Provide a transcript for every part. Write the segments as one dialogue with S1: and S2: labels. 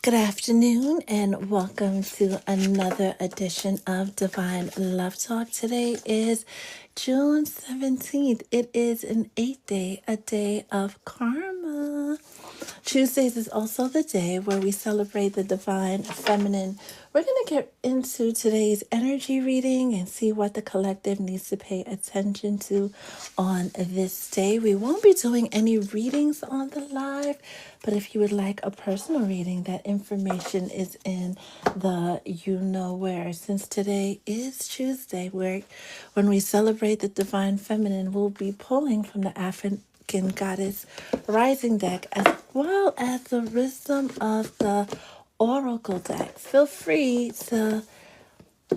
S1: Good afternoon, and welcome to another edition of Divine Love Talk. Today is June 17th. It is an 8th day, a day of karma. Tuesdays is also the day where we celebrate the divine feminine. We're going to get into today's energy reading and see what the collective needs to pay attention to on this day. We won't be doing any readings on the live, but if you would like a personal reading, that information is in the you know where. Since today is Tuesday, where when we celebrate the divine feminine, we'll be pulling from the African Goddess Rising deck as well as the Wisdom of the Oracle deck. Feel free to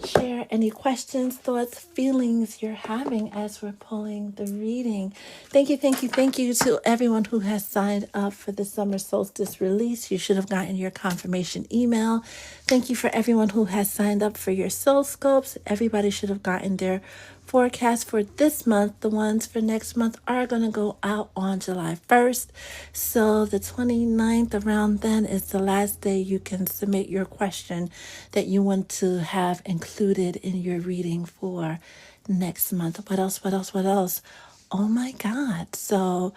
S1: share any questions, thoughts, feelings you're having as we're pulling the reading. Thank you to everyone who has signed up for the summer solstice release. You should have gotten your confirmation email. Thank you for everyone who has signed up for your soul scopes. Everybody should have gotten their forecast for this month. The ones for next month are going to go out on July 1st. So the 29th, around then, is the last day you can submit your question that you want to have included in your reading for next month. What else? What else? What else? Oh my God. So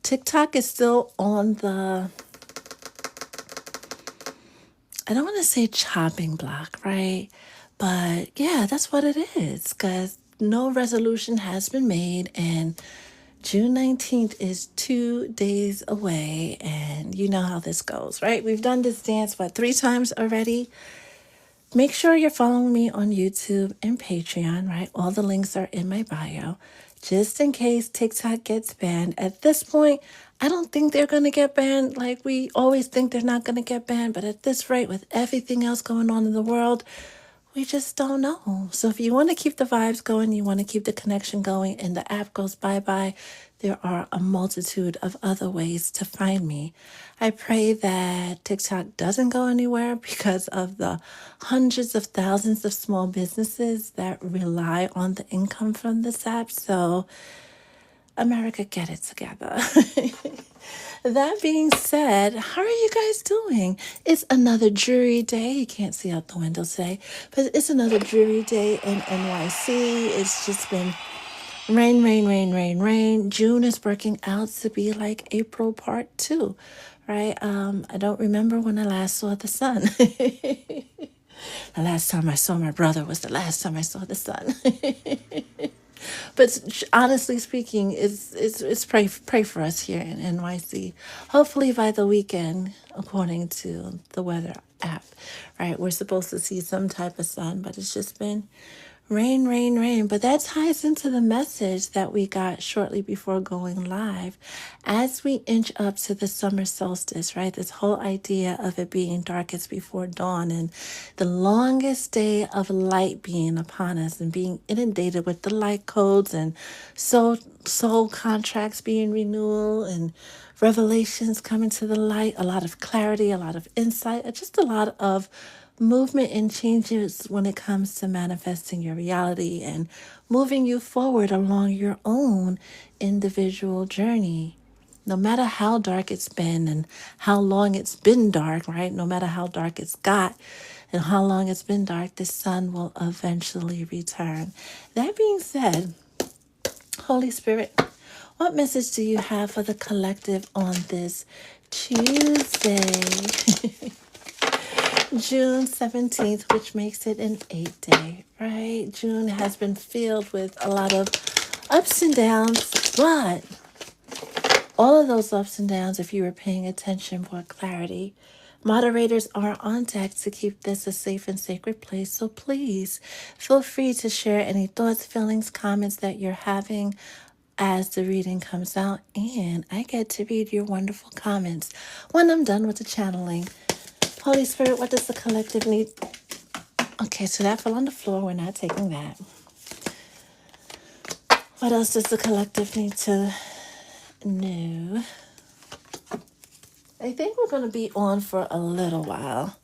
S1: TikTok is still on the, I don't want to say chopping block, right? But yeah, that's what it is, because no resolution has been made, and June 19th is 2 days away, and you know how this goes, right? We've done this dance, 3 times already? Make sure you're following me on YouTube and Patreon, right? All the links are in my bio. Just in case TikTok gets banned. At this point, I don't think they're going to get banned like we always think they're not going to get banned. But at this rate, with everything else going on in the world, we just don't know. So if you want to keep the vibes going, you want to keep the connection going, and the app goes bye-bye, there are a multitude of other ways to find me. I pray that TikTok doesn't go anywhere because of the hundreds of thousands of small businesses that rely on the income from this app. So America, get it together. That being said, how are you guys doing? It's another dreary day. You can't see out the window today, but it's another dreary day in NYC. It's just been rain, rain, rain, rain, rain. June is working out to be like April part 2, right? I don't remember when I last saw the sun. The last time I saw my brother was the last time I saw the sun. But honestly speaking, it's pray for us here in NYC. Hopefully by the weekend, according to the weather app, right? We're supposed to see some type of sun, but it's just been rain, rain, rain. But that ties into the message that we got shortly before going live. As we inch up to the summer solstice, right? This whole idea of it being darkest before dawn and the longest day of light being upon us and being inundated with the light codes and soul contracts being renewal and revelations coming to the light, a lot of clarity, a lot of insight, just a lot of movement and changes when it comes to manifesting your reality and moving you forward along your own individual journey. No matter how dark it's been and how long it's been dark, right? No matter how dark it's got and how long it's been dark, the sun will eventually return. That being said, Holy Spirit, what message do you have for the collective on this Tuesday? June 17th, which makes it an 8th day, right? June has been filled with a lot of ups and downs, but all of those ups and downs, if you were paying attention for clarity, moderators are on deck to keep this a safe and sacred place. So please feel free to share any thoughts, feelings, comments that you're having as the reading comes out. And I get to read your wonderful comments when I'm done with the channeling. Holy Spirit, what does the collective need? Okay, so that fell on the floor. We're not taking that. What else does the collective need to know? I think we're going to be on for a little while.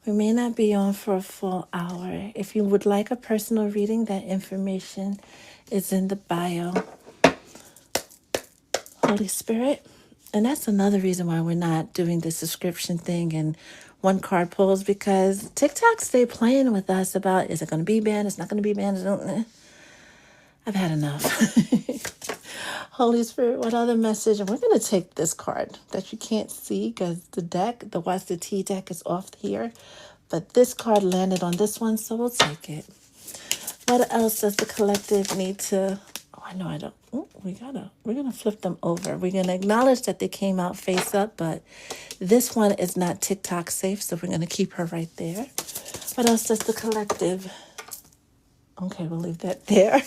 S1: We may not be on for a full hour. If you would like a personal reading, that information is in the bio. Holy Spirit. And that's another reason why we're not doing the subscription thing and one card pulls because TikTok stay playing with us about, is it going to be banned? It's not going to be banned. I've had enough. Holy Spirit, what other message? And we're going to take this card that you can't see because the deck, the Watch the Tea deck, is off here. But this card landed on this one, so we'll take it. What else does the collective need to... Oh, I know I don't... Oh, we're going to flip them over. We're going to acknowledge that they came out face up, but this one is not TikTok safe, so we're going to keep her right there. What else does the collective... Okay, we'll leave that there.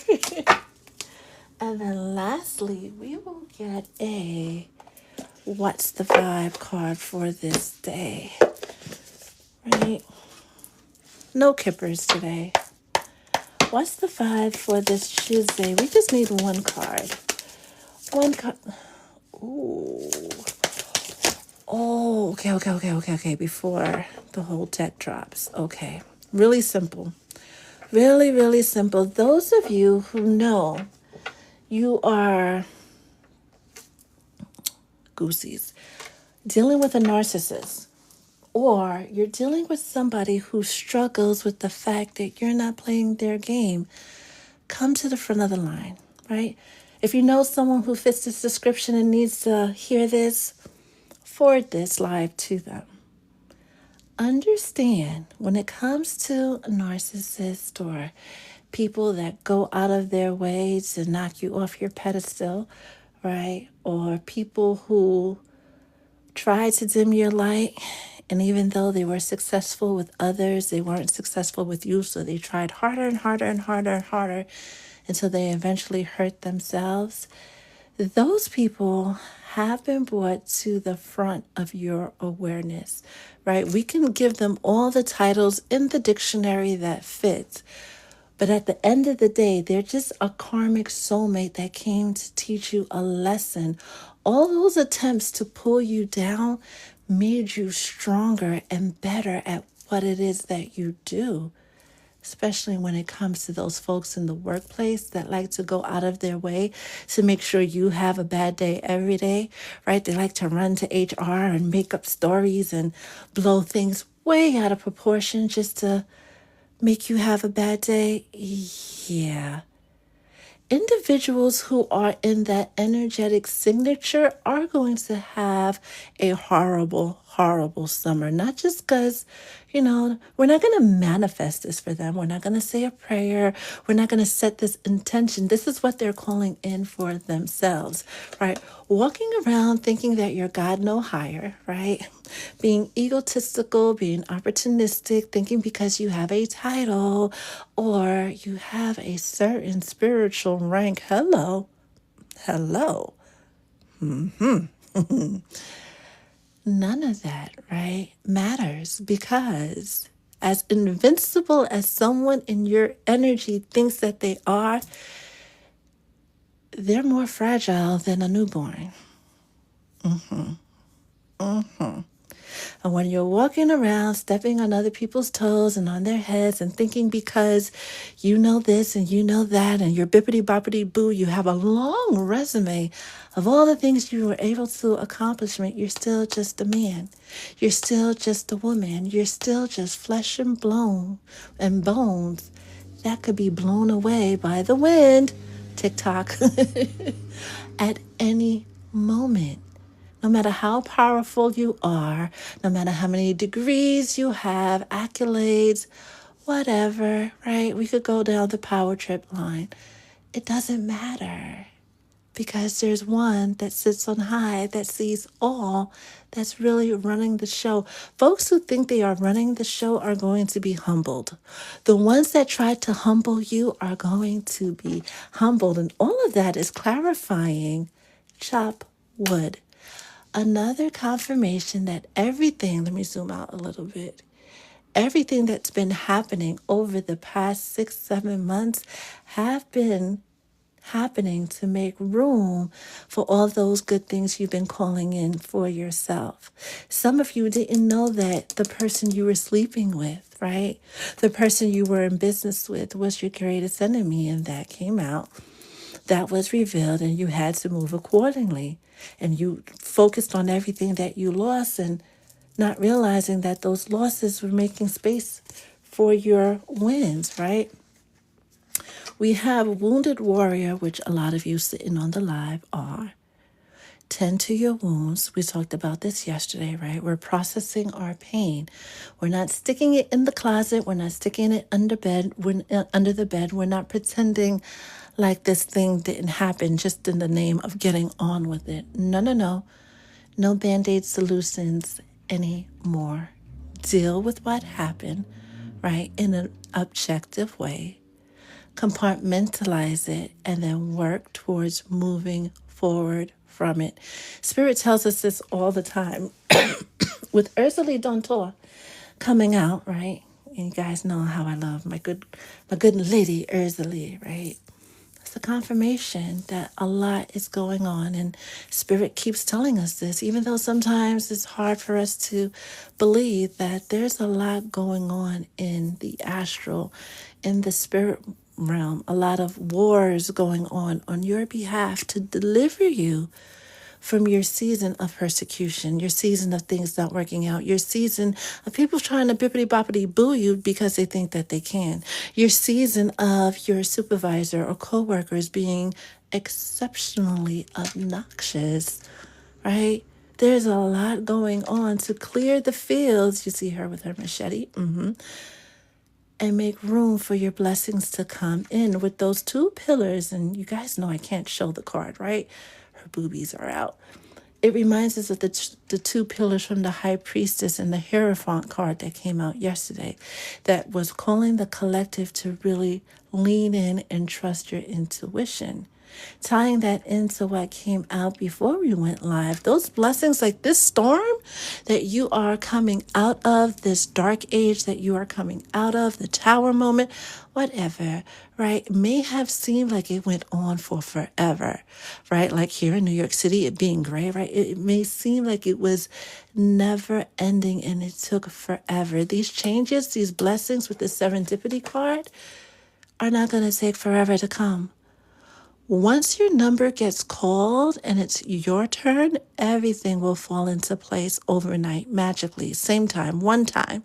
S1: And then lastly, we will get a What's the Vibe card for this day. Right? No kippers today. What's the vibe for this Tuesday? We just need one card. One card. Ooh. Oh, okay. Before the whole deck drops. Okay. Really simple. Really, really simple. Those of you who know you are goosies dealing with a narcissist, or you're dealing with somebody who struggles with the fact that you're not playing their game, come to the front of the line, right? If you know someone who fits this description and needs to hear this, forward this live to them. Understand, when it comes to a narcissist or people that go out of their way to knock you off your pedestal, right? Or people who try to dim your light, and even though they were successful with others, they weren't successful with you, so they tried harder and harder and harder and harder until they eventually hurt themselves. Those people have been brought to the front of your awareness, right? We can give them all the titles in the dictionary that fit, but at the end of the day, they're just a karmic soulmate that came to teach you a lesson. All those attempts to pull you down made you stronger and better at what it is that you do, especially when it comes to those folks in the workplace that like to go out of their way to make sure you have a bad day every day, right? They like to run to HR and make up stories and blow things way out of proportion just to make you have a bad day. Yeah. Individuals who are in that energetic signature are going to have a horrible, horrible summer. Not just because, we're not going to manifest this for them. We're not going to say a prayer. We're not going to set this intention. This is what they're calling in for themselves, right? Walking around thinking that you're God no higher, right? Being egotistical, being opportunistic, thinking because you have a title or you have a certain spiritual rank. Hello. None of that, right, matters, because as invincible as someone in your energy thinks that they are, they're more fragile than a newborn. And when you're walking around, stepping on other people's toes and on their heads and thinking because you know this and you know that and you're bippity boppity boo, you have a long resume of all the things you were able to accomplish, you're still just a man. You're still just a woman. You're still just flesh and bones that could be blown away by the wind, TikTok, at any moment. No matter how powerful you are, no matter how many degrees you have, accolades, whatever, right? We could go down the power trip line. It doesn't matter, because there's one that sits on high, that sees all, that's really running the show. Folks who think they are running the show are going to be humbled. The ones that try to humble you are going to be humbled. And all of that is clarifying. Chop wood. Another confirmation that everything, let me zoom out a little bit, everything that's been happening over the past 6-7 months have been happening to make room for all those good things you've been calling in for yourself. Some of you didn't know that the person you were sleeping with, right? The person you were in business with was your greatest enemy, and that came out. That was revealed, and you had to move accordingly. And you focused on everything that you lost, and not realizing that those losses were making space for your wins, right? We have Wounded Warrior, which a lot of you sitting on the live are. Tend to your wounds. We talked about this yesterday, right? We're processing our pain. We're not sticking it in the closet. We're not sticking it under bed. Under the bed. We're not pretending like this thing didn't happen just in the name of getting on with it. No, no, no. No band-aid solutions anymore. Deal with what happened, right, in an objective way. Compartmentalize it, and then work towards moving forward from it. Spirit tells us this all the time. With Ursula Dontor coming out, right? And you guys know how I love my good lady Ursula, right? It's a confirmation that a lot is going on, and Spirit keeps telling us this, even though sometimes it's hard for us to believe that there's a lot going on in the astral, in the spirit realm, a lot of wars going on your behalf to deliver you from your season of persecution, your season of things not working out, your season of people trying to bippity boppity boo you because they think that they can, your season of your supervisor or coworkers being exceptionally obnoxious, right? There's a lot going on to clear the fields. You see her with her machete, and make room for your blessings to come in with those two pillars. And you guys know I can't show the card, right? Her boobies are out. It reminds us of the two pillars from the High Priestess and the Hierophant card that came out yesterday that was calling the collective to really lean in and trust your intuition. Tying that into what came out before we went live, those blessings like this storm that you are coming out of, this dark age that you are coming out of, the tower moment, whatever, right, may have seemed like it went on for forever, right? Like here in New York City, it being gray, right? It may seem like it was never ending and it took forever. These changes, these blessings with the serendipity card are not going to take forever to come. Once your number gets called and it's your turn, everything will fall into place overnight, magically, same time, one time.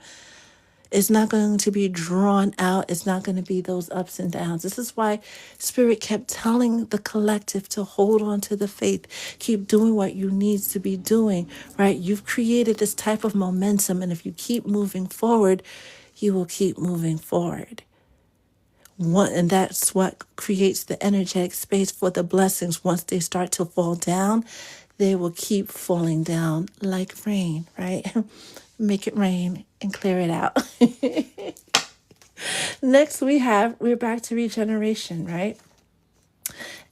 S1: It's not going to be drawn out. It's not going to be those ups and downs. This is why Spirit kept telling the collective to hold on to the faith. Keep doing what you need to be doing, right? You've created this type of momentum, and if you keep moving forward, you will keep moving forward. And that's what creates the energetic space for the blessings. Once they start to fall down, they will keep falling down like rain, right? Make it rain and clear it out. Next, we're back to regeneration, right?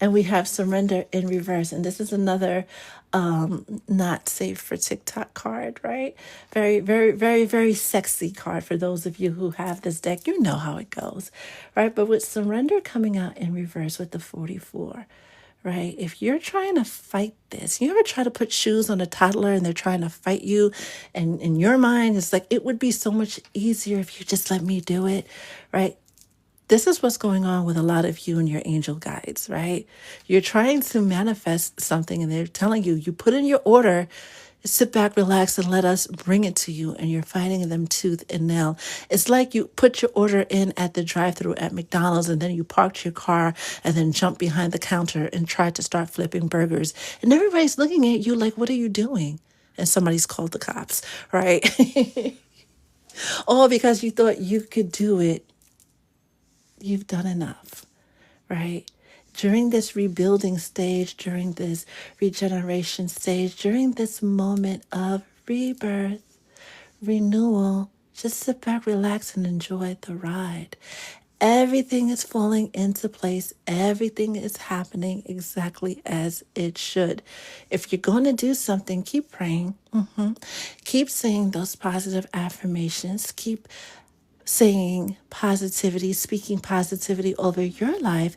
S1: And we have surrender in reverse. And this is another not safe for TikTok card, right? Very, very, very, very sexy card for those of you who have this deck. You know how it goes, right? But with surrender coming out in reverse with the 44, right? If you're trying to fight this, you ever try to put shoes on a toddler and they're trying to fight you, and in your mind, it's like, it would be so much easier if you just let me do it, right? This is what's going on with a lot of you and your angel guides, right? You're trying to manifest something and they're telling you, you put in your order, sit back, relax, and let us bring it to you. And you're fighting them tooth and nail. It's like you put your order in at the drive-thru at McDonald's and then you parked your car and then jumped behind the counter and tried to start flipping burgers. And everybody's looking at you like, what are you doing? And somebody's called the cops, right? All because you thought you could do it. You've done enough, right? During this rebuilding stage, during this regeneration stage, during this moment of rebirth, renewal, just sit back, relax, and enjoy the ride. Everything is falling into place. Everything is happening exactly as it should. If you're going to do something, keep praying. Keep saying those positive affirmations. Keep saying positivity, speaking positivity over your life,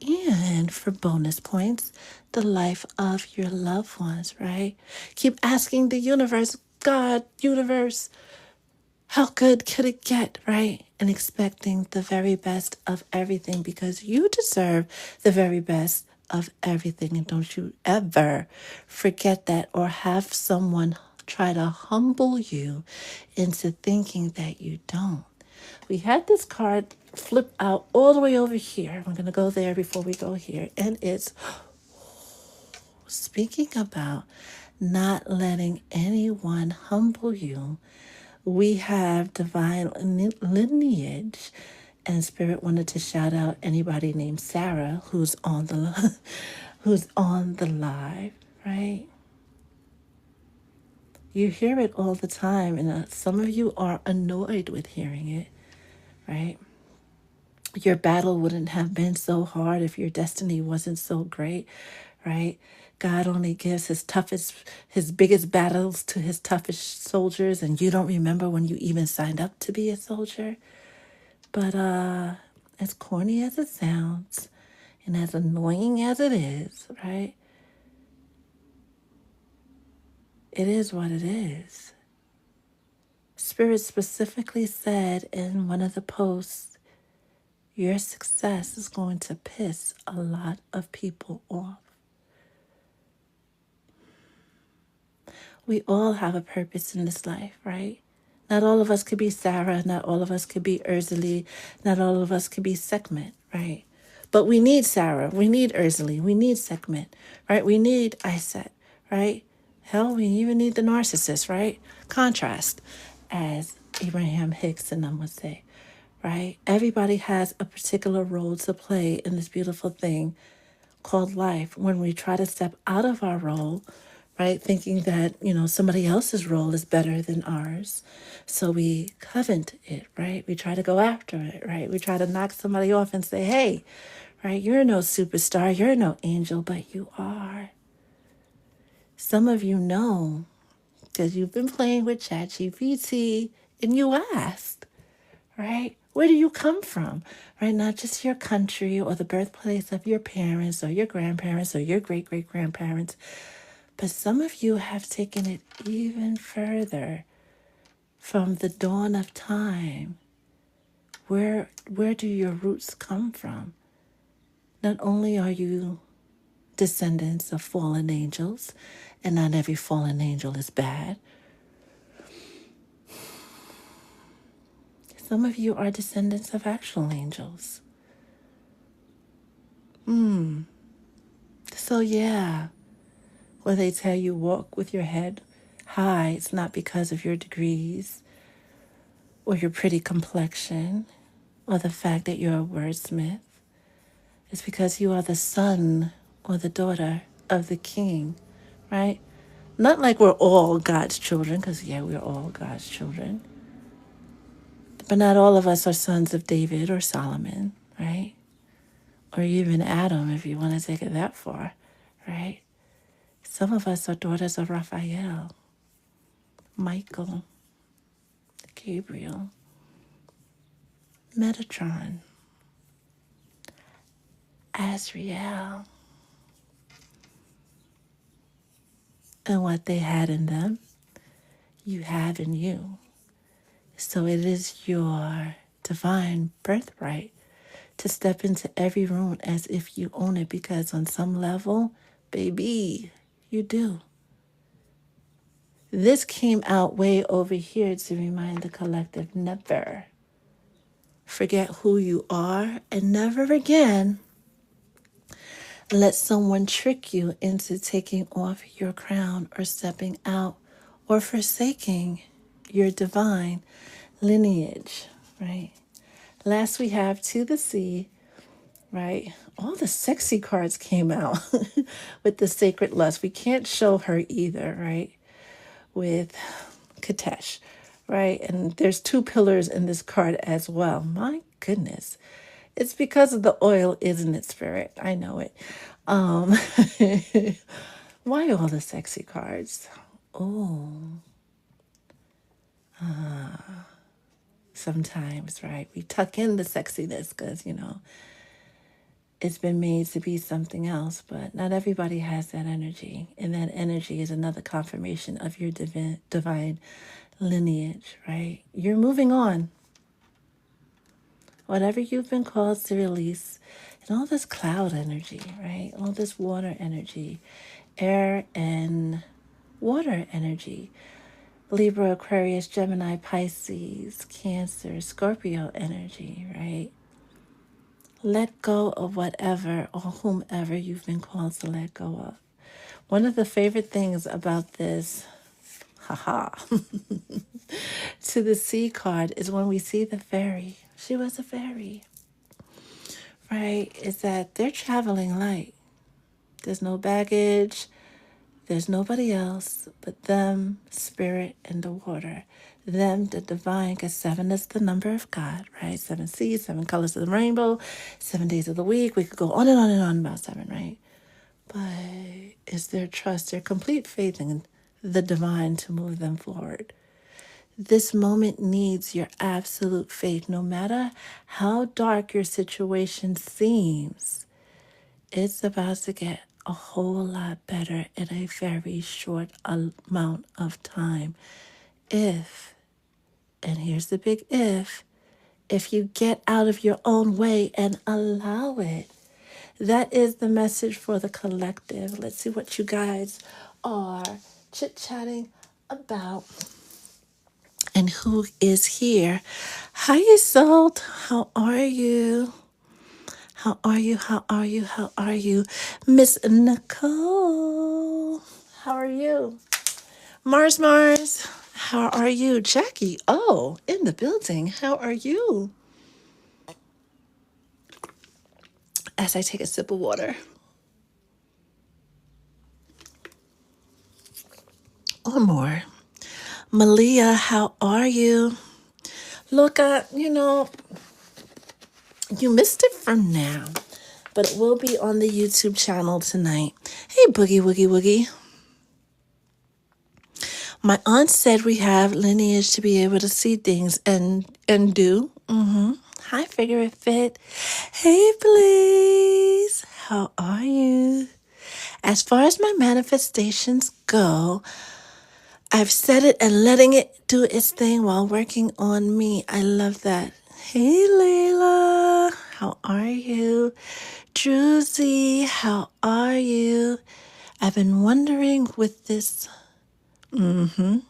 S1: and for bonus points, the life of your loved ones, right? Keep asking the universe, God, universe, how good could it get, right? And expecting the very best of everything because you deserve the very best of everything. And don't you ever forget that or have someone try to humble you into thinking that you don't. We had this card flip out all the way over here. I'm going to go there before we go here. And it's speaking about not letting anyone humble you. We have divine lineage, and Spirit wanted to shout out anybody named Sarah who's on the who's on the live, right? You hear it all the time, and some of you are annoyed with hearing it, right? Your battle wouldn't have been so hard if your destiny wasn't so great, right? God only gives his biggest battles to his toughest soldiers, and you don't remember when you even signed up to be a soldier. But as corny as it sounds, and as annoying as it is, right? It is what it is. Spirit specifically said in one of the posts, your success is going to piss a lot of people off. We all have a purpose in this life, right? Not all of us could be Sarah, not all of us could be Ursula, not all of us could be Sekhmet, right? But we need Sarah, we need Ursula, we need Sekhmet, right? We need Iset, right? Hell, we even need the narcissist, right? Contrast, as Abraham Hicks and them would say, right? Everybody has a particular role to play in this beautiful thing called life. When we try to step out of our role, right, thinking that, somebody else's role is better than ours, so we covet it, right? We try to go after it, right? We try to knock somebody off and say, hey, right, you're no superstar, you're no angel, but you are. Some of you know because you've been playing with ChatGPT and you asked, right? Where do you come from? Right? Not just your country or the birthplace of your parents or your grandparents or your great-great-grandparents, but some of you have taken it even further from the dawn of time. Where do your roots come from? Not only are you descendants of fallen angels, and not every fallen angel is bad. Some of you are descendants of actual angels. So yeah, when they tell you walk with your head high, it's not because of your degrees or your pretty complexion or the fact that you're a wordsmith. It's because you are the son or the daughter of the king, right? Not like we're all God's children, because yeah, we're all God's children. But not all of us are sons of David or Solomon, right? Or even Adam, if you want to take it that far, right? Some of us are daughters of Raphael, Michael, Gabriel, Metatron, Azrael, and what they had in them, you have in you. So it is your divine birthright to step into every room as if you own it, because on some level, baby, you do. This came out way over here to remind the collective never forget who you are, and never again let someone trick you into taking off your crown or stepping out or forsaking your divine lineage, right? Last we have To the Sea, right? All the sexy cards came out with the Sacred Lust. We can't show her either, right? With Katesh, right? And there's two pillars in this card as well. My goodness. It's because of the oil, isn't it, Spirit? I know it. Why all the sexy cards? Oh, sometimes, right? We tuck in the sexiness because, it's been made to be something else, but not everybody has that energy. And that energy is another confirmation of your divine lineage, right? You're moving on. Whatever you've been called to release, and all this cloud energy, right? All this water energy, air and water energy. Libra, Aquarius, Gemini, Pisces, Cancer, Scorpio energy, right? Let go of whatever or whomever you've been called to let go of. One of the favorite things about this, haha, to the sea card is when we see the fairy. She was a fairy, right? Is that they're traveling light. There's no baggage. There's nobody else but them, spirit, and the water. Them, the divine, because 7 is the number of God, right? 7 seas, 7 colors of the rainbow, 7 days of the week. We could go on and on and on about 7, right? But is their trust, their complete faith in the divine to move them forward. This moment needs your absolute faith. No matter how dark your situation seems, it's about to get a whole lot better in a very short amount of time. If, and here's the big if you get out of your own way and allow it. That is the message for the collective. Let's see what you guys are chit-chatting about and who is here. Hi, Isolde. How are you? How are you? How are you? How are you? Miss Nicole. How are you? Mars, how are you? Jackie, oh, in the building. How are you? As I take a sip of water. Or more. Malia, how are you? Look, you missed it for now, but it will be on the YouTube channel tonight. Hey, Boogie Woogie Woogie. My aunt said we have lineage to be able to see things and do. Hi, Figure It Fit. Hey, please. How are you? As far as my manifestations go, I've said it and letting it do its thing while working on me. I love that. Hey, Layla. How are you? Druzy, how are you? I've been wondering with this. And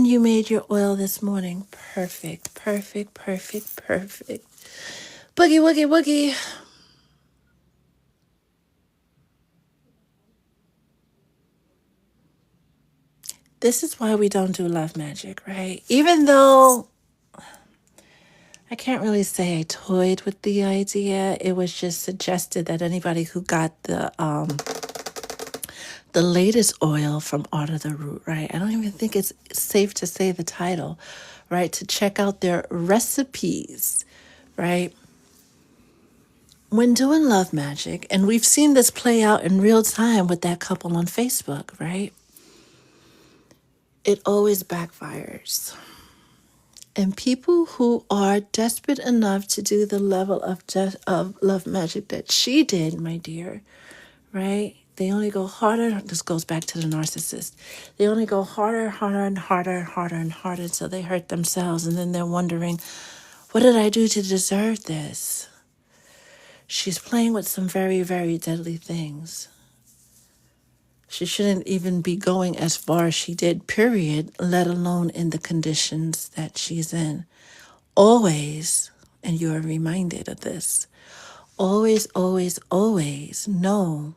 S1: you made your oil this morning. Perfect, perfect, perfect, perfect. Boogie, woogie, woogie. This is why we don't do love magic, right? Even though I can't really say I toyed with the idea, it was just suggested that anybody who got the latest oil from Art of the Root, right? I don't even think it's safe to say the title, right? To check out their recipes, right? When doing love magic, and we've seen this play out in real time with that couple on Facebook, right? It always backfires. And people who are desperate enough to do the level of love magic that she did, my dear, right? They only go harder. This goes back to the narcissist. They only go harder, harder, and harder, harder, and harder until they hurt themselves. And then they're wondering, what did I do to deserve this? She's playing with some very, very deadly things. She shouldn't even be going as far as she did, period, let alone in the conditions that she's in. Always, and you are reminded of this, always, always, always know,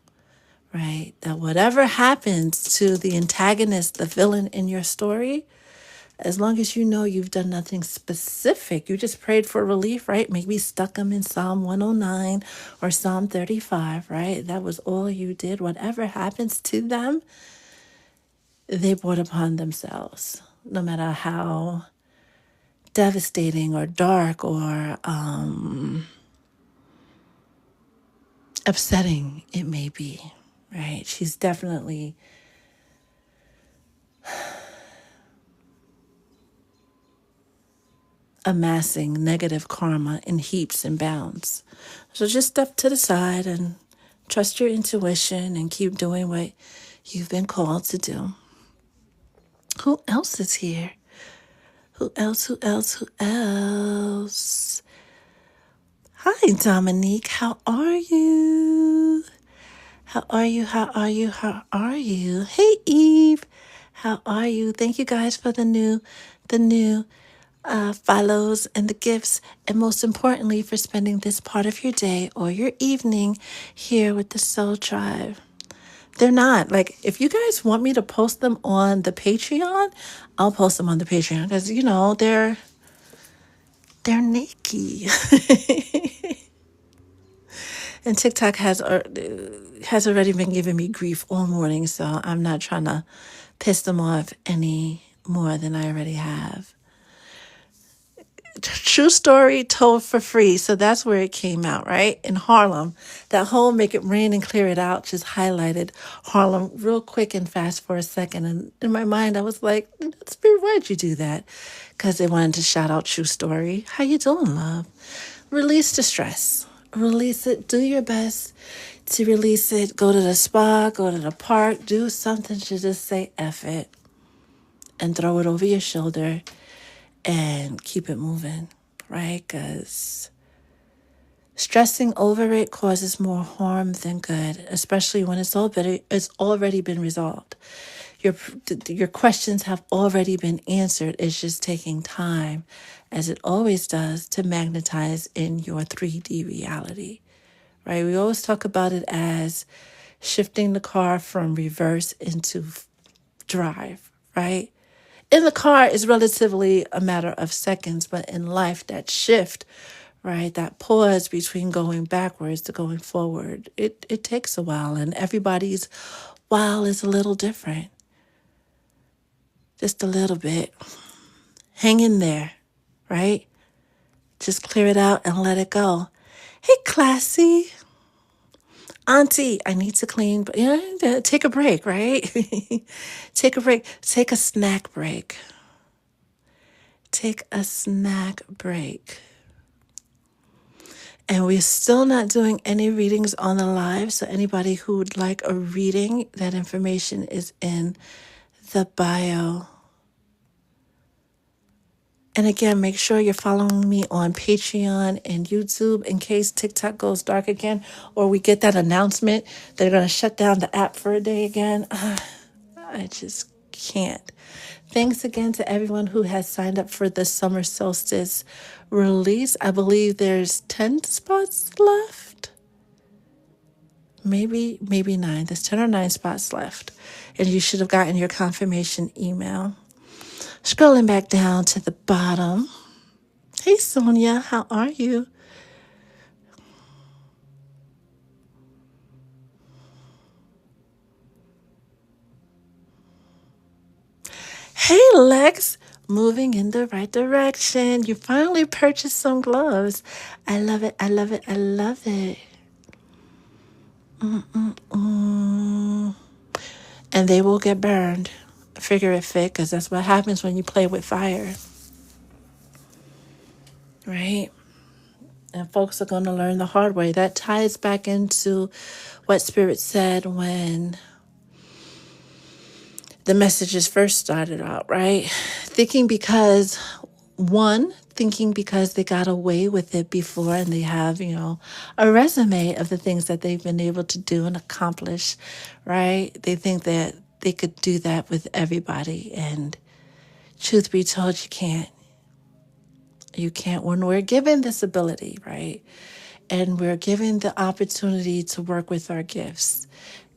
S1: right, that whatever happens to the antagonist, the villain in your story, as long as you know you've done nothing specific, you just prayed for relief, right? Maybe stuck them in Psalm 109 or Psalm 35, right? That was all you did. Whatever happens to them, they brought upon themselves, no matter how devastating or dark or upsetting it may be, right? She's definitely amassing negative karma in heaps and bounds. So just step to the side and trust your intuition and keep doing what you've been called to do. Who else is here? Who else? Who else? Who else? Hi, Dominique. How are you? How are you? How are you? How are you? Hey, Eve. How are you? Thank you guys for the new follows and the gifts, and most importantly, for spending this part of your day or your evening here with the Soul Tribe. They're not like, if you guys want me to post them on the Patreon, I'll post them on the Patreon because they're naked. And TikTok has already been giving me grief all morning, so I'm not trying to piss them off any more than I already have. True story told for free. So that's where it came out, right? In Harlem. That whole make it rain and clear it out just highlighted Harlem real quick and fast for a second. And in my mind, I was like, Spirit, why'd you do that? Because they wanted to shout out True Story. How you doing, love? Release the stress. Release it. Do your best to release it. Go to the spa, go to the park, do something to just say F it and throw it over your shoulder and keep it moving, right? Because stressing over it causes more harm than good, especially when it's already been resolved. Your questions have already been answered. It's just taking time, as it always does, to magnetize in your 3D reality, right? We always talk about it as shifting the car from reverse into drive, right? In the car is relatively a matter of seconds, but in life, that shift, right, that pause between going backwards to going forward, it takes a while, and everybody's while is a little different. Just a little bit. Hang in there, right? Just clear it out and let it go. Hey, Classy. Auntie, I need to clean, but take a break, right? Take a break. Take a snack break. Take a snack break. And we're still not doing any readings on the live. So anybody who would like a reading, that information is in the bio. And again, make sure you're following me on Patreon and YouTube in case TikTok goes dark again, or we get that announcement they're going to shut down the app for a day again. I just can't. Thanks again to everyone who has signed up for the summer solstice release. I believe there's 10 spots left. Maybe 9. There's 10 or 9 spots left. And you should have gotten your confirmation email. Scrolling back down to the bottom. Hey, Sonia, how are you? Hey, Lex, moving in the right direction. You finally purchased some gloves. I love it. I love it. I love it. And they will get burned. Figure it fit, because that's what happens when you play with fire. Right? And folks are going to learn the hard way. That ties back into what Spirit said when the messages first started out, right? Thinking because they got away with it before and they have, a resume of the things that they've been able to do and accomplish, right? They think that they could do that with everybody. And truth be told, you can't. You can't when we're given this ability, right? And we're given the opportunity to work with our gifts.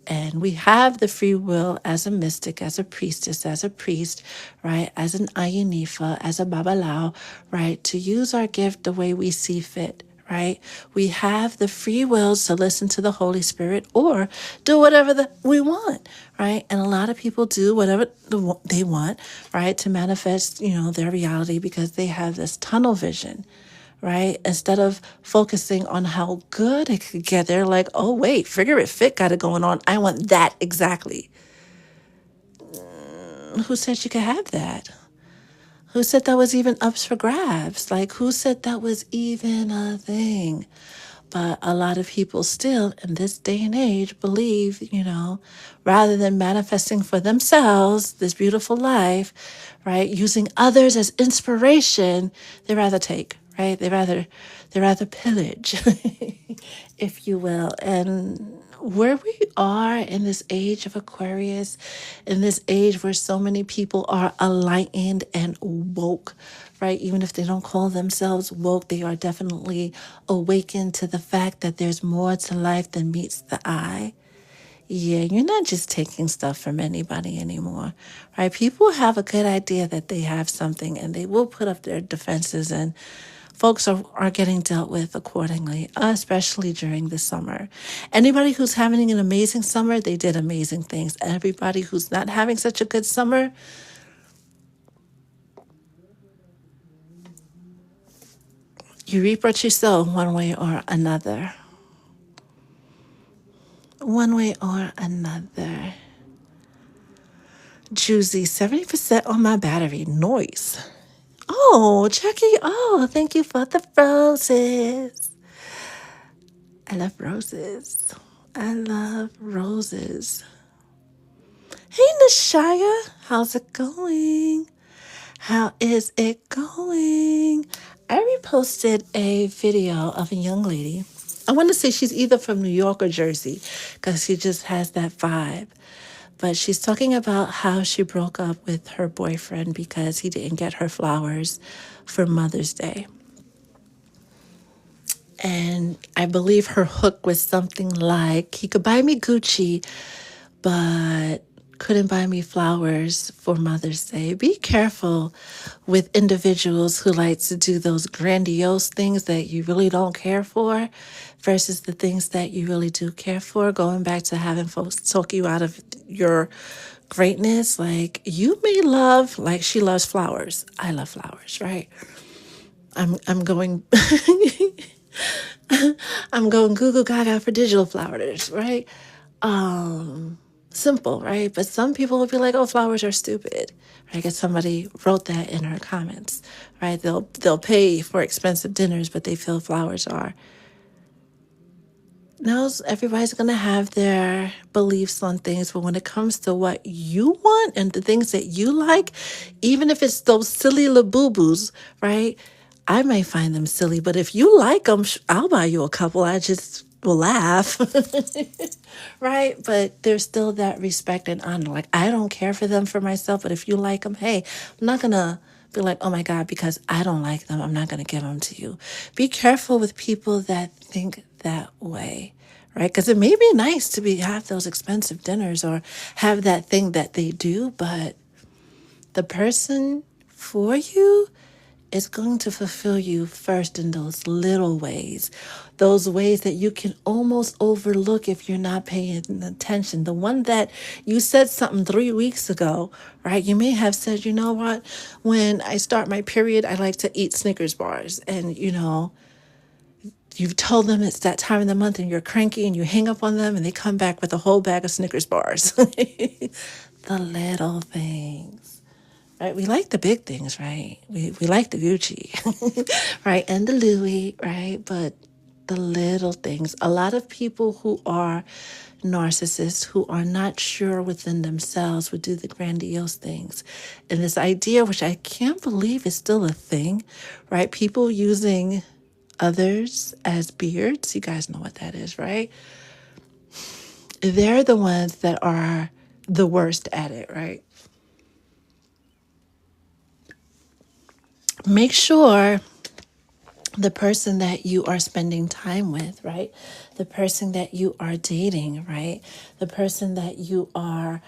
S1: And we have the free will as a mystic, as a priestess, as a priest, right? As an Ayanifa, as a Babalao, right? To use our gift the way we see fit, right? We have the free will to listen to the Holy Spirit or do whatever we want, right? And a lot of people do whatever they want, right? To manifest, their reality because they have this tunnel vision, right? Instead of focusing on how good it could get, they're like, oh, wait, figure it fit got it going on. I want that exactly. Who said you could have that? Who said that was even up for grabs? Like, who said that was even a thing? But a lot of people still in this day and age believe, rather than manifesting for themselves this beautiful life, right, using others as inspiration, they rather take, right? They rather pillage, if you will. And where we are in this age of Aquarius, in this age where so many people are enlightened and woke, right? Even if they don't call themselves woke, they are definitely awakened to the fact that there's more to life than meets the eye. Yeah, you're not just taking stuff from anybody anymore, right? People have a good idea that they have something and they will put up their defenses, and folks are getting dealt with accordingly, especially during the summer. Anybody who's having an amazing summer, they did amazing things. Everybody who's not having such a good summer, you reap what you sow one way or another. One way or another. Juicy, 70% on my battery. Noise. Oh, Jackie. Oh, thank you for the roses. I love roses. I love roses. Hey, Nashaya. How's it going? How is it going? I reposted a video of a young lady. I want to say she's either from New York or Jersey because she just has that vibe. But she's talking about how she broke up with her boyfriend because he didn't get her flowers for Mother's Day. And I believe her hook was something like, he could buy me Gucci, but couldn't buy me flowers for Mother's Day. Be careful with individuals who like to do those grandiose things that you really don't care for versus the things that you really do care for. Going back to having folks talk you out of your greatness. Like, you may love, like she loves flowers. I love flowers, right? I'm going I'm going Google Gaga for digital flowers, right? Simple, right? But some people will be like, "Oh, flowers are stupid." Right? Because somebody wrote that in her comments, right? They'll pay for expensive dinners, but they feel flowers are. No, everybody's gonna have their beliefs on things, but when it comes to what you want and the things that you like, even if it's those silly laboo-boos, right? I may find them silly, but if you like them, I'll buy you a couple. I just will laugh, right? But there's still that respect and honor. Like, I don't care for them for myself, but if you like them, hey, I'm not gonna be like, oh my God, because I don't like them, I'm not gonna give them to you. Be careful with people that think that way, right? Because it may be nice to have those expensive dinners or have that thing that they do, but the person for you is going to fulfill you first in those little ways, those ways that you can almost overlook if you're not paying attention. The one that you said something 3 weeks ago, right? You may have said, you know what, when I start my period, I like to eat Snickers bars. And, you've told them it's that time of the month and you're cranky and you hang up on them and they come back with a whole bag of Snickers bars. The little things. Right, we like the big things, right? We like the Gucci, right, and the Louis, right? But the little things. A lot of people who are narcissists, who are not sure within themselves, would do the grandiose things. And this idea, which I can't believe is still a thing, right? People using others as beards. You guys know what that is, right? They're the ones that are the worst at it, right? Make sure the person that you are spending time with, right? The person that you are dating, right? The person that you are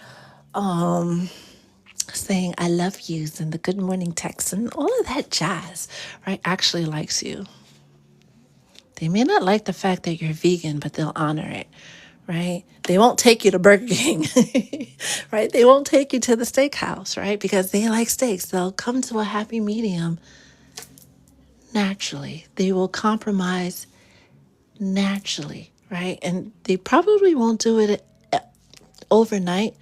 S1: saying I love yous and the good morning texts and all of that jazz, right? Actually likes you. They may not like the fact that you're vegan, but they'll honor it, right? They won't take you to Burger King, right? They won't take you to the steakhouse, right? Because they like steaks. They'll come to a happy medium naturally. They will compromise naturally, right? And they probably won't do it overnight,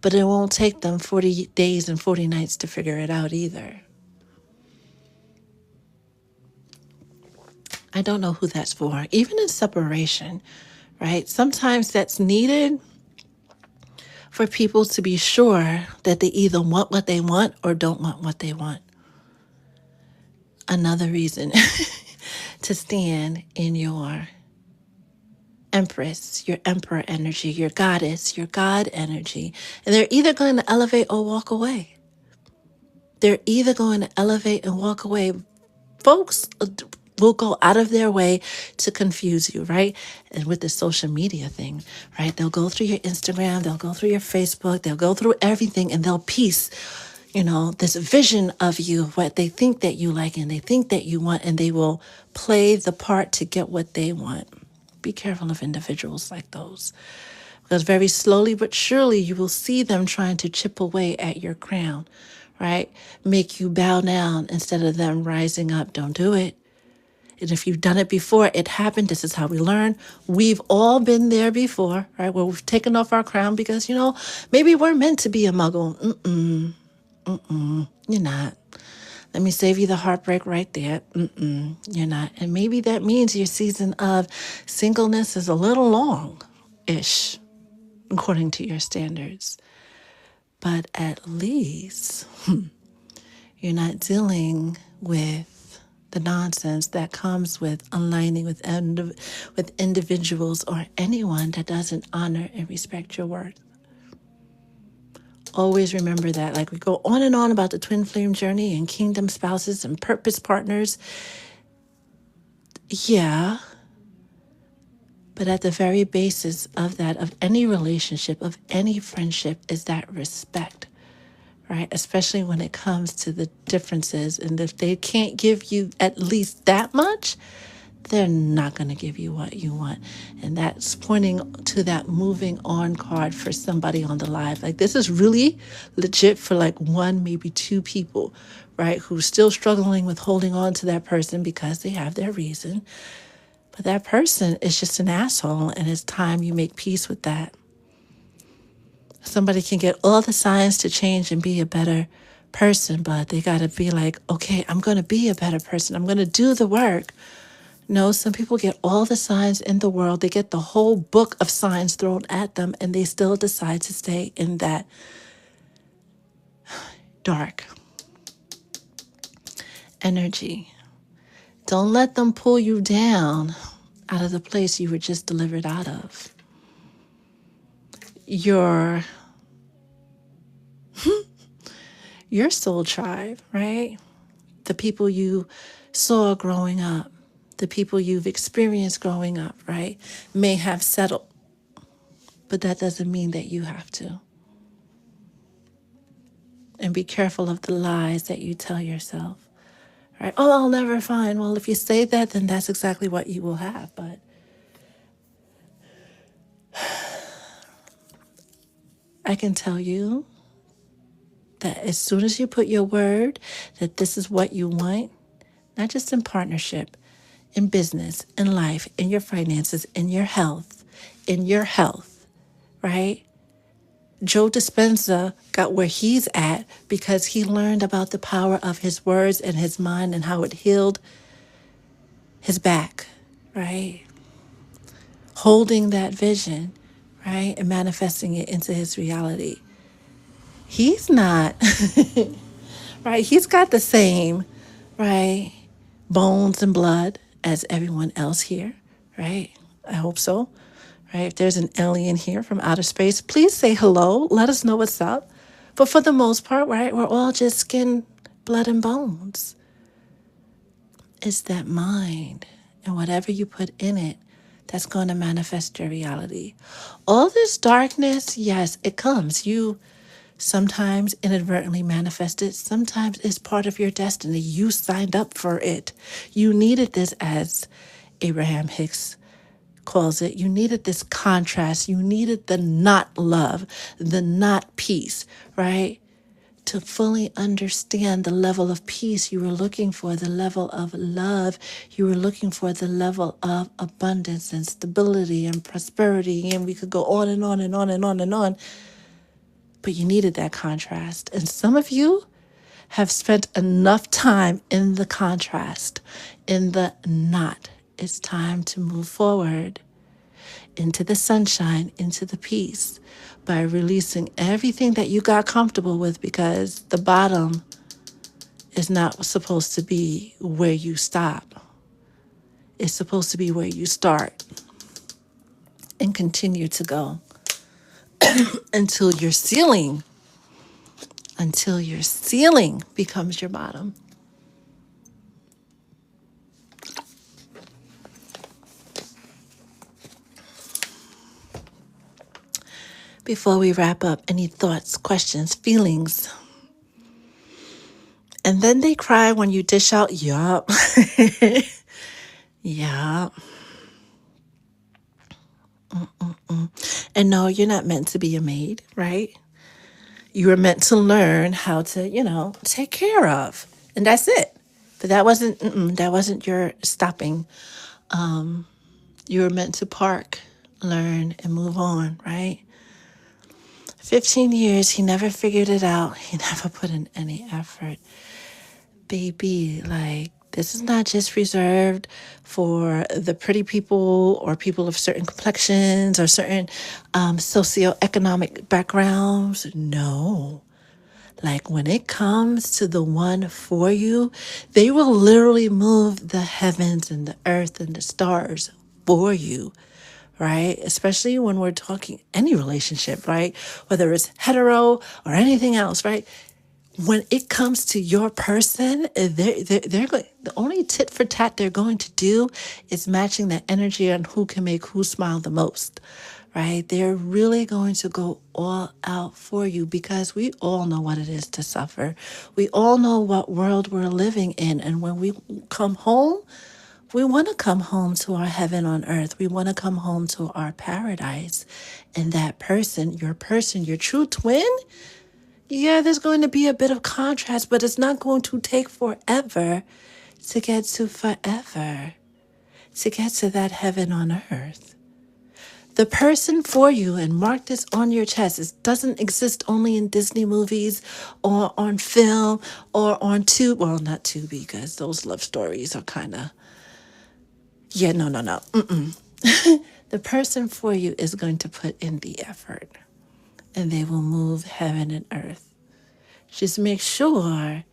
S1: but it won't take them 40 days and 40 nights to figure it out either. I don't know who that's for. Even in separation, right? Sometimes that's needed for people to be sure that they either want what they want or don't want what they want. another reason to stand in your empress, your emperor energy, your goddess, your God energy. And they're either going to elevate or walk away. They're either going to elevate and walk away. Folks will go out of their way to confuse you, right? And with the social media thing, right? They'll go through your Instagram, they'll go through your Facebook, they'll go through everything and they'll piece, this vision of you, what they think that you like and they think that you want, and they will play the part to get what they want. Be careful of individuals like those, because very slowly but surely you will see them trying to chip away at your crown, right? Make you bow down instead of them rising up. Don't do it. And if you've done it before, it happened. This is how we learn. We've all been there before, right? Where we've taken off our crown because, maybe we're meant to be a muggle. You're not. Let me save you the heartbreak right there. You're not. And maybe that means your season of singleness is a little long-ish, according to your standards. But at least you're not dealing with the nonsense that comes with aligning with individuals or anyone that doesn't honor and respect your worth. Always remember that. Like, we go on and on about the twin flame journey and kingdom spouses and purpose partners. Yeah. But at the very basis of that, of any relationship, of any friendship, is that respect, right? Especially when it comes to the differences. And if they can't give you at least that much, they're not going to give you what you want. And that's pointing to that moving on card for somebody on the live. Like, this is really legit for like one, maybe two people, right? Who's still struggling with holding on to that person because they have their reason. But that person is just an asshole, and it's time you make peace with that. Somebody can get all the signs to change and be a better person, but they got to be like, okay, I'm going to be a better person. I'm going to do the work. No, some people get all the signs in the world. They get the whole book of signs thrown at them, and they still decide to stay in that dark energy. Don't let them pull you down out of the place you were just delivered out of. Your soul tribe, right? The people you saw growing up, the people you've experienced growing up, right, may have settled. But that doesn't mean that you have to. And be careful of the lies that you tell yourself, right? Oh, I'll never find. Well, if you say that, then that's exactly what you will have. But I can tell you that as soon as you put your word that this is what you want, not just in partnership, in business, in life, in your finances, in your health, right? Joe Dispenza got where he's at because he learned about the power of his words and his mind and how it healed his back, right? Holding that vision, right? And manifesting it into his reality. He's not, right? He's got the same, right, bones and blood as everyone else here, right? I hope so, right? If there's an alien here from outer space, please say hello. Let us know what's up. But for the most part, right, we're all just skin, blood, and bones. It's that mind, and whatever you put in it, that's going to manifest your reality. All this darkness, yes, it comes. You sometimes inadvertently manifest it. Sometimes it's part of your destiny. You signed up for it. You needed this, as Abraham Hicks calls it. You needed this contrast. You needed the not love, the not peace, right? To fully understand the level of peace you were looking for, the level of love you were looking for, the level of abundance and stability and prosperity. And we could go on and on and on and on and on. But you needed that contrast. And some of you have spent enough time in the contrast, in the not. It's time to move forward into the sunshine, into the peace, by releasing everything that you got comfortable with, because the bottom is not supposed to be where you stop. It's supposed to be where you start and continue to go until your ceiling becomes your bottom. Before we wrap up, any thoughts, questions, feelings? And then they cry when you dish out, yup. Yup. And no, you're not meant to be a maid, right? You were meant to learn how to, take care of. And that's it. But that wasn't your stopping. You were meant to park, learn, and move on, right? 15 years, he never figured it out. He never put in any effort. Baby, this is not just reserved for the pretty people or people of certain complexions or certain socioeconomic backgrounds. No. When it comes to the one for you, they will literally move the heavens and the earth and the stars for you, right? Especially when we're talking any relationship, right? Whether it's hetero or anything else, right? When it comes to your person, they're going, the only tit for tat they're going to do is matching that energy on who can make who smile the most, right? They're really going to go all out for you because we all know what it is to suffer. We all know what world we're living in. And when we come home, we want to come home to our heaven on earth. We want to come home to our paradise. And that person, your true twin, yeah, there's going to be a bit of contrast, but it's not going to take forever to get to forever, to get to that heaven on earth. The person for you, and mark this on your chest, it doesn't exist only in Disney movies or on film or on Tubi. Well, not Tubi, because those love stories are kind of, yeah, no. The person for you is going to put in the effort, and they will move heaven and earth. Just make sure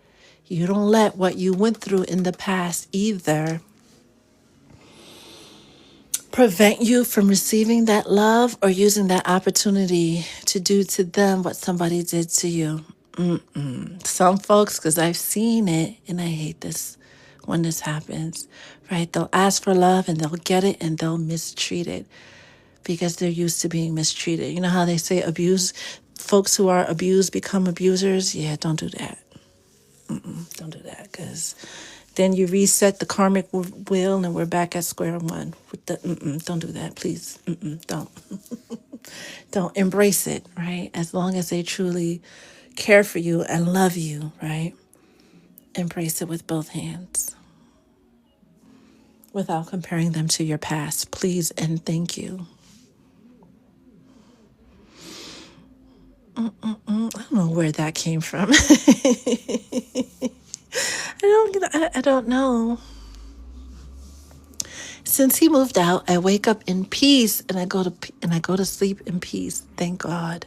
S1: you don't let what you went through in the past either prevent you from receiving that love or using that opportunity to do to them what somebody did to you. Some folks, because I've seen it, and I hate this when this happens, right? They'll ask for love and they'll get it and they'll mistreat it because they're used to being mistreated. You know how they say folks who are abused become abusers? Yeah, don't do that. Don't do that, because then you reset the karmic wheel and we're back at square one. Don't do that, please. Don't. Don't embrace it, right? As long as they truly care for you and love you, right? Embrace it with both hands without comparing them to your past, please and thank you. I don't know where that came from. I don't know. Since he moved out, I wake up in peace and I go to sleep in peace. Thank God.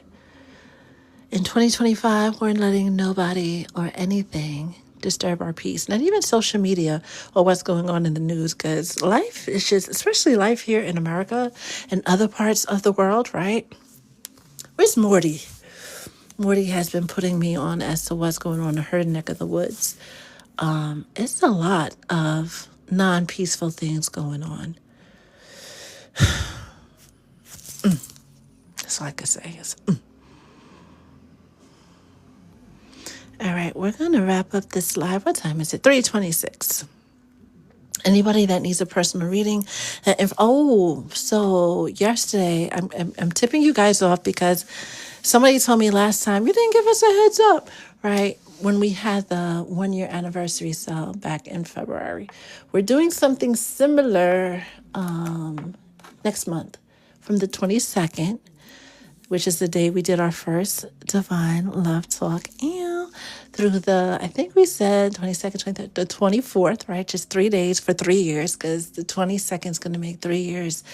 S1: In 2025, we're letting nobody or anything disturb our peace. Not even social media or what's going on in the news, because life is just, especially life here in America and other parts of the world, right? Where's Morty? Morty has been putting me on as to what's going on in her neck of the woods. It's a lot of non-peaceful things going on. That's all I can say is. All right, we're going to wrap up this live. What time is it? 3:26. Anybody that needs a personal reading, so yesterday, I'm tipping you guys off because somebody told me last time, you didn't give us a heads up, right? When we had the 1-year anniversary sale back in February. We're doing something similar next month from the 22nd, which is the day we did our first Divine Love Talk, and through I think we said 22nd, 23rd, the 24th, right? Just 3 days for 3 years, because the 22nd is going to make 3 years.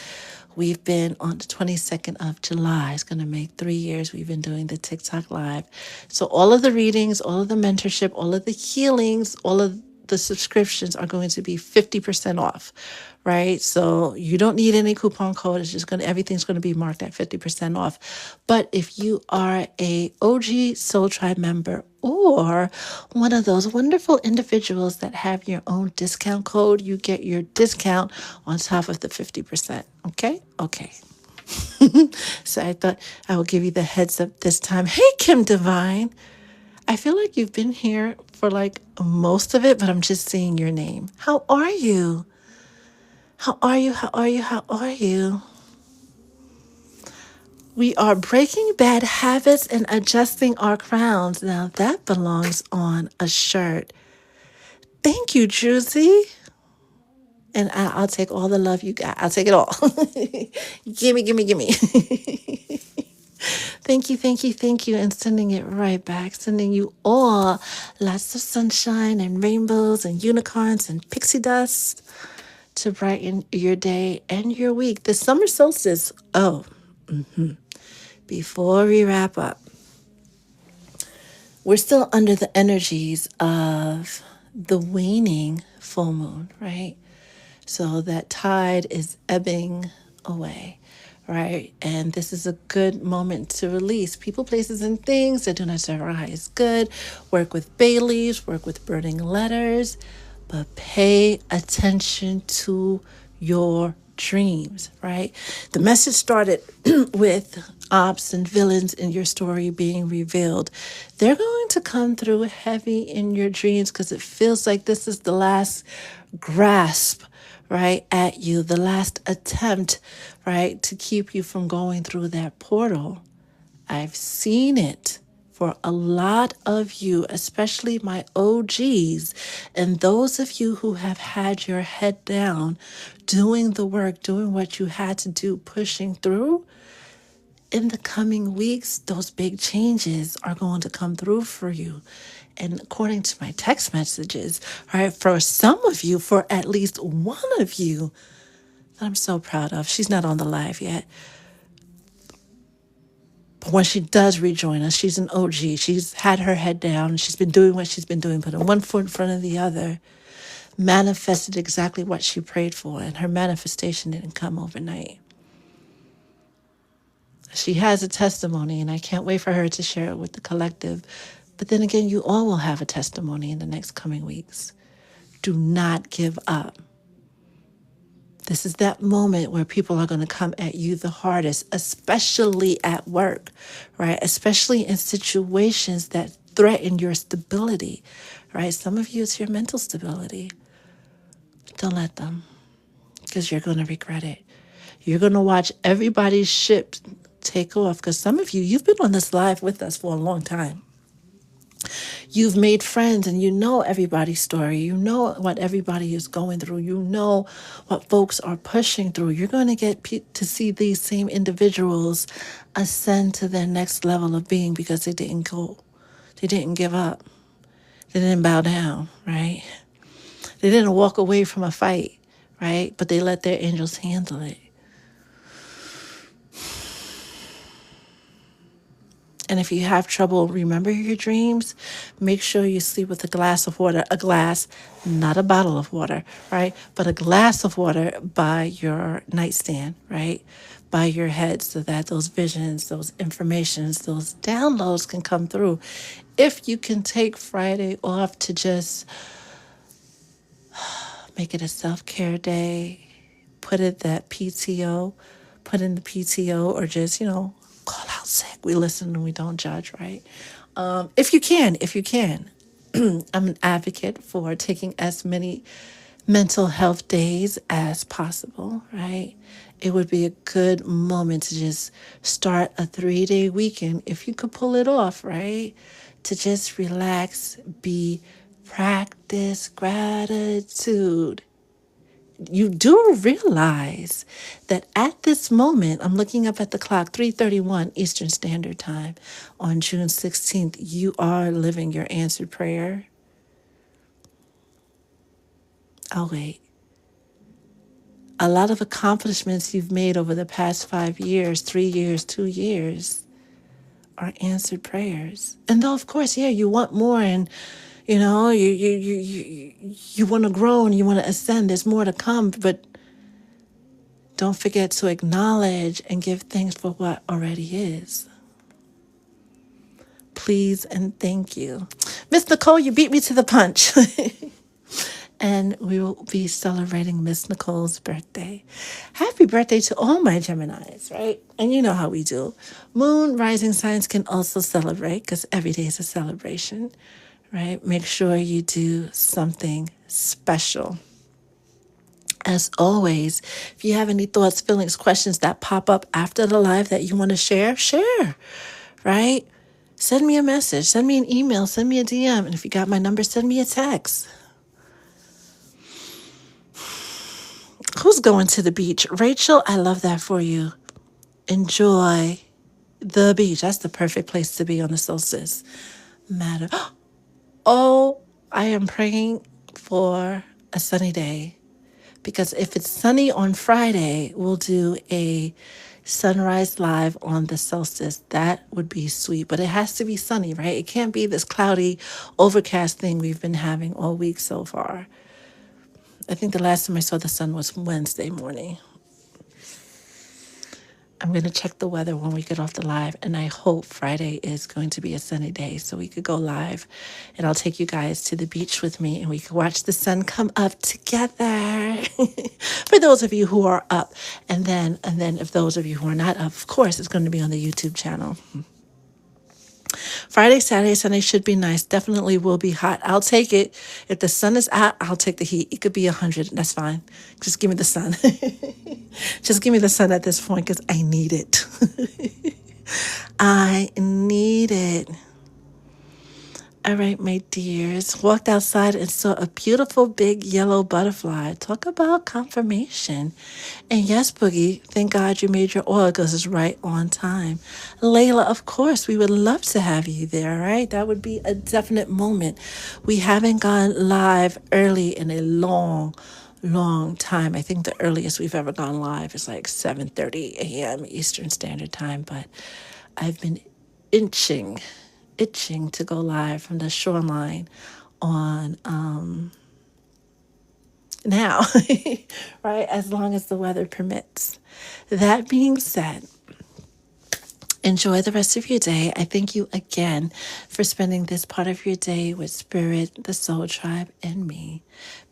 S1: We've been on the 22nd of July. It's going to make 3 years we've been doing the TikTok live. So all of the readings, all of the mentorship, all of the healings, all of the subscriptions are going to be 50% off, right? So you don't need any coupon code. It's just everything's going to be marked at 50% off. But if you are a OG Soul Tribe member or one of those wonderful individuals that have your own discount code, you get your discount on top of the 50%. Okay? Okay. So I thought I would give you the heads up this time. Hey, Kim Divine. I feel like you've been here for like most of it, but I'm just seeing your name. How are you? How are you? How are you? How are you? We are breaking bad habits and adjusting our crowns. Now that belongs on a shirt. Thank you, Druzy. And I'll take all the love you got. I'll take it all. Gimme, gimme, gimme. Thank you, thank you, thank you. And sending it right back. Sending you all lots of sunshine and rainbows and unicorns and pixie dust to brighten your day and your week. The summer solstice. Oh, before we wrap up, we're still under the energies of the waning full moon, right? So that tide is ebbing away, right? And this is a good moment to release people, places, and things that do not serve our highest good. Work with bay leaves, work with burning letters, but pay attention to your dreams, right? The message started with ops and villains in your story being revealed. They're going to come through heavy in your dreams because it feels like this is the last grasp, right, at you, the last attempt, right, to keep you from going through that portal. I've seen it for a lot of you, especially my OGs, and those of you who have had your head down, doing the work, doing what you had to do, pushing through. In the coming weeks, those big changes are going to come through for you. And according to my text messages, right, for some of you, for at least one of you that I'm so proud of, she's not on the live yet. But when she does rejoin us, she's an OG. She's had her head down. She's been doing what she's been doing, putting one foot in front of the other, manifested exactly what she prayed for. And her manifestation didn't come overnight. She has a testimony, and I can't wait for her to share it with the collective. But then again, you all will have a testimony in the next coming weeks. Do not give up. This is that moment where people are going to come at you the hardest, especially at work, right? Especially in situations that threaten your stability, right? Some of you, it's your mental stability. Don't let them, because you're going to regret it. You're going to watch everybody's ship take off, because some of you, you've been on this live with us for a long time. You've made friends and you know everybody's story. You know what everybody is going through. You know what folks are pushing through. You're going to get to see these same individuals ascend to their next level of being because they didn't go. They didn't give up. They didn't bow down, right? They didn't walk away from a fight, right? But they let their angels handle it. And if you have trouble remembering your dreams, make sure you sleep with a glass of water, a glass, not a bottle of water, right? But a glass of water by your nightstand, right? By your head, so that those visions, those informations, those downloads can come through. If you can take Friday off to just make it a self-care day, put in the PTO, or just, call out sick. We listen and we don't judge, right? If you can, I'm an advocate for taking as many mental health days as possible, right? It would be a good moment to just start a 3-day weekend, if you could pull it off, right? To just relax, practice gratitude. You do realize that at this moment, I'm looking up at the clock, 3:31 Eastern Standard Time on June 16th, you are living your answered prayer. Oh, wait. A lot of accomplishments you've made over the past 5 years, 3 years, 2 years are answered prayers. And though, of course, yeah, you want more, and you want to grow and you want to ascend. There's more to come, but don't forget to acknowledge and give thanks for what already is. Please and thank you. Miss Nicole, you beat me to the punch. And we will be celebrating Miss Nicole's birthday. Happy birthday to all my Geminis, right? And you know how we do. Moon rising signs can also celebrate because every day is a celebration, right? Make sure you do something special. As always, if you have any thoughts, feelings, questions that pop up after the live that you want to share, right? Send me a message, send me an email, send me a DM. And if you got my number, send me a text. Who's going to the beach? Rachel, I love that for you. Enjoy the beach. That's the perfect place to be on the solstice matter. Oh, I am praying for a sunny day, because if it's sunny on Friday, we'll do a sunrise live on the solstice. That would be sweet, but it has to be sunny, right? It can't be this cloudy, overcast thing we've been having all week so far. I think the last time I saw the sun was Wednesday morning. I'm going to check the weather when we get off the live, and I hope Friday is going to be a sunny day so we could go live, and I'll take you guys to the beach with me and we can watch the sun come up together. For those of you who are up, and then if those of you who are not up, of course, it's going to be on the YouTube channel. Friday, Saturday, Sunday should be nice. Definitely will be hot. I'll take it. If the sun is out, I'll take the heat. It could be 100. That's fine. Just give me the sun. Just give me the sun at this point because I need it. I need it. All right, my dears. Walked outside and saw a beautiful big yellow butterfly. Talk about confirmation. And yes, Boogie, thank God you made your oil because it's right on time. Layla, of course, we would love to have you there, right? That would be a definite moment. We haven't gone live early in a long time. I think the earliest we've ever gone live is like 7:30 a.m. Eastern Standard Time, but I've been itching to go live from the shoreline on now, right? As long as the weather permits. That being said, enjoy the rest of your day. I thank you again for spending this part of your day with Spirit, the Soul Tribe, and me.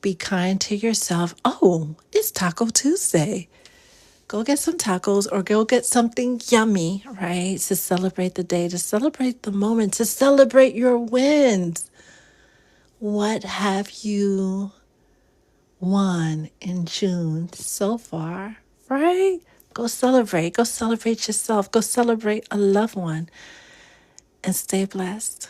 S1: Be kind to yourself. Oh, it's Taco Tuesday. Go get some tacos or go get something yummy, right? To celebrate the day, to celebrate the moment, to celebrate your wins. What have you won in June so far, right? Go celebrate. Go celebrate yourself. Go celebrate a loved one. And stay blessed.